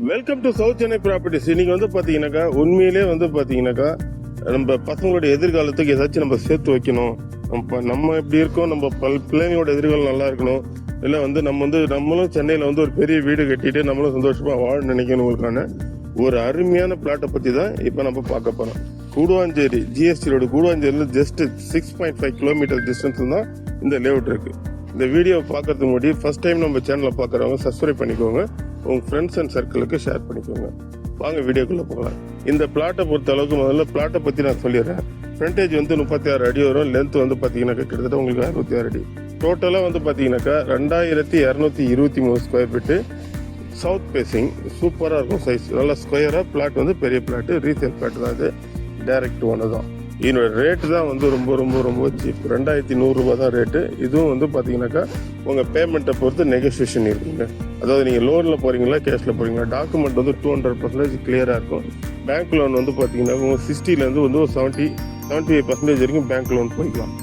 Welcome to south Chennai properties. இன்னைக்கு வந்து பாத்தீங்கன்னாக்கா உண்மையிலே வந்து பாத்தீங்கன்னாக்கா நம்ம பசங்களோட எதிர்காலத்துக்கு ஏதாச்சும் நம்ம சேர்த்து வைக்கணும். நம்ம எப்படி இருக்கோம், நம்ம பிள்ளைங்களோட எதிர்காலம் நல்லா இருக்கணும், இல்லை வந்து நம்மளும் சென்னையில் வந்து ஒரு பெரிய வீடு கட்டிட்டு நம்மளும் சந்தோஷமா வாழ நினைக்கணுங்களுக்கான ஒரு அருமையான பிளாட்டை பத்தி தான் இப்போ நம்ம பார்க்க போறோம். கூடுவாஞ்சேரி ஜிஎஸ்டி ரோடு கூடுவாஞ்சேரியில் ஜஸ்ட் 6.5 கிலோமீட்டர் டிஸ்டன்ஸ் தான் இந்த லேஅவுட் இருக்கு. இந்த வீடியோ பார்க்கறதுக்கு முன்னாடி ஃபர்ஸ்ட் டைம் நம்ம சேனலை பார்க்குறவங்க சப்ஸ்கிரைப் பண்ணிக்கோங்க, உங்க ஃப்ரெண்ட்ஸ் அண்ட் சர்க்கிளுக்கு ஷேர் பண்ணிக்கோங்க. வாங்க வீடியோக்குள்ள போகலாம். இந்த பிளாட்டை பொறுத்த அளவுக்கு முதல்ல பிளாட்டை பத்தி நான் சொல்லிடுறேன். ஃப்ரண்டேஜ் வந்து 36 அடி வரும், லென்த் வந்து பாத்தீங்கன்னாக்கா கிட்டத்தட்ட உங்களுக்கு 66 அடி. டோட்டலா வந்து பாத்தீங்கன்னாக்கா 2223 ஸ்கொயர் ஃபீட்டு. சவுத் பேசிங் சூப்பரா இருக்கும், சைஸ் நல்லா ஸ்கொயரா. பிளாட் வந்து பெரிய பிளாட், ரீசேல் பிளாட் தான் இது, டைரக்ட் ஒன்று தான். இதோட ரேட்டு தான் வந்து ரொம்ப ரொம்ப ரொம்ப சீப், 2100 ரூபாய் தான் ரேட்டு. இதுவும் வந்து பார்த்தீங்கன்னாக்கா உங்கள் பேமெண்ட்டை பொறுத்து நெகோசியேஷன் இருக்குங்க. அதாவது நீங்கள் லோனில் போகிறீங்களா கேஷில் போகிறீங்களா, டாக்குமெண்ட் வந்து 200% கிளியராக இருக்கும். பேங்க் லோன் வந்து பார்த்தீங்கன்னா உங்கள் 60லேருந்து வந்து ஒரு 75% வரைக்கும் பேங்க் லோன் போய்க்கலாம்.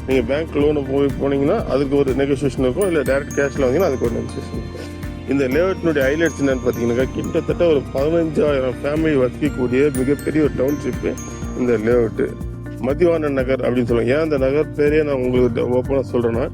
நீங்கள் பேங்க் லோனு போனீங்கன்னா அதுக்கு ஒரு நெகோசியேஷன் இருக்கும், இல்லை டேரக்ட் கேஷில் வாங்கினா அதுக்கு ஒரு நெகோசியேஷன் இருக்கும். இந்த லேஅவுட்டினுடைய ஹைலைட்ஸ் என்னன்னு பார்த்தீங்கன்னாக்கா கிட்டத்தட்ட ஒரு 15,000 ஃபேமிலி வசிக்கக்கூடிய மிகப்பெரிய ஒரு டவுன்ஷிப்பு இந்த லேஅவுட்டு. மதிவாணன் நகர் அப்படின்னு சொல்லுவாங்க. ஏன் அந்த நகர் பேரே நான் உங்களுக்கு ஓப்பனாக சொல்கிறேன்னா,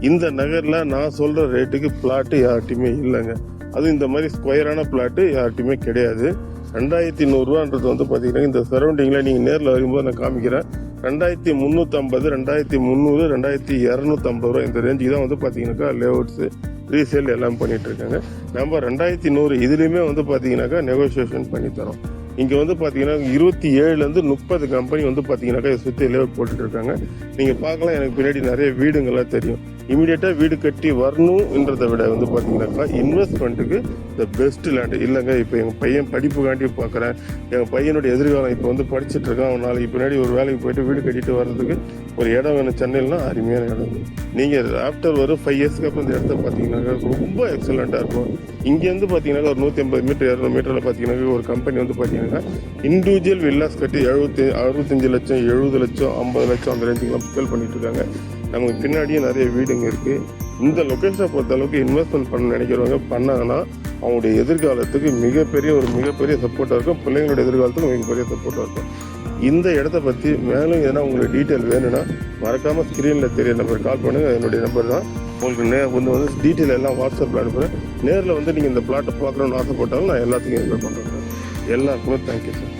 இந்த நகரில் நான் சொல்கிற ரேட்டுக்கு பிளாட்டு யார்கிட்டையுமே இல்லைங்க. அதுவும் இந்த மாதிரி ஸ்கொயரான பிளாட்டு யார்கிட்டையுமே கிடையாது. 2100 ரூபான்றது வந்து பார்த்தீங்கன்னா இந்த சரௌண்டிங்கில் நீங்கள் நேரில் வரும்போது நான் காமிக்கிறேன். 2350, 2300, 2250 ரூபா இந்த ரேஞ்சுக்கு தான் வந்து பார்த்தீங்கன்னாக்கா லேஅவுட்ஸு ரீசேல் எல்லாம் பண்ணிட்டு இருக்காங்க. நம்ம 2100 இதுலேயுமே வந்து பார்த்தீங்கன்னாக்கா நெகோசியேஷன் பண்ணி தரோம். இங்கே வந்து பார்த்தீங்கன்னா 27லேருந்து 30 கம்பெனி வந்து பார்த்தீங்கன்னாக்கா இதை சுற்றி லேஅவுட் போட்டுட்டு இருக்காங்க. நீங்கள் பார்க்கலாம், எனக்கு பின்னாடி நிறைய வீடுங்கள்லாம் தெரியும். இமீடியட்டாக வீடு கட்டி வரணுன்றதை விட வந்து பார்த்தீங்கன்னாக்கா இன்வெஸ்ட்மெண்ட்டுக்கு த பெஸ்ட் லேண்டு இல்லைங்க. இப்போ எங்கள் பையன் படிப்புக்காண்டி பார்க்குறேன், எங்கள் பையனுடைய எதிர்காலம் இப்போ வந்து படிச்சுட்டு இருக்கான், அவன் நாளைக்கு பின்னாடி ஒரு வேலைக்கு போயிட்டு வீடு கட்டிட்டு வர்றதுக்கு ஒரு இடம் வேணும் சென்னையில்னா அருமையான இடம். நீங்கள் ஆஃப்டர் ஒரு 5 இயர்ஸ்க்கு அப்புறம் இந்த இடத்த பார்த்தீங்கன்னாக்கா ரொம்ப எக்ஸலண்ட்டாக இருக்கும். இங்கேருந்து பார்த்தீங்கன்னாக்கா ஒரு 150 மீட்டர் 200 மீட்டரில் பார்த்தீங்கன்னாக்கா ஒரு கம்பெனி வந்து பார்த்தீங்கன்னா இண்டிவிஜுவல் வில்லாஸ் கட்டி 65 லட்சம் 70 லட்சம் 50 லட்சம் அந்த ரேஞ்சுக்கெல்லாம் சேல் பண்ணிட்டு இருக்காங்க. நமக்கு பின்னாடியே நிறைய வீடுங்க இருக்கு. இந்த லொக்கேஷனை பொறுத்த அளவுக்கு இன்வெஸ்ட்மெண்ட் பண்ண நினைக்கிறவங்க பண்ணாங்கன்னா அவங்களுடைய எதிர்காலத்துக்கு மிகப்பெரிய சப்போர்ட்டாக இருக்கும், பிள்ளைங்களோட எதிர்காலத்துக்கு மிகப்பெரிய சப்போர்ட்டாக இருக்கும். இந்த இடத்த பற்றி மேலும் எதனா உங்களுக்கு டீட்டெயில் வேணும்னா மறக்காமல் ஸ்க்ரீனில் தெரிய நம்பர் கால் பண்ணுங்கள். என்னுடைய நம்பர் தான். உங்களுக்கு வந்து டீட்டெயில் எல்லாம் வாட்ஸ்அப்பில் அனுப்புகிறேன். நேரில் வந்து நீங்கள் இந்த பிளாட்டை பார்க்கணுன்னு ஆசைப்பட்டாலும் நான் எல்லாத்துக்கும் என்ஜாய் பண்ணுறேன். எல்லாருக்குமே தேங்க்யூ சார்.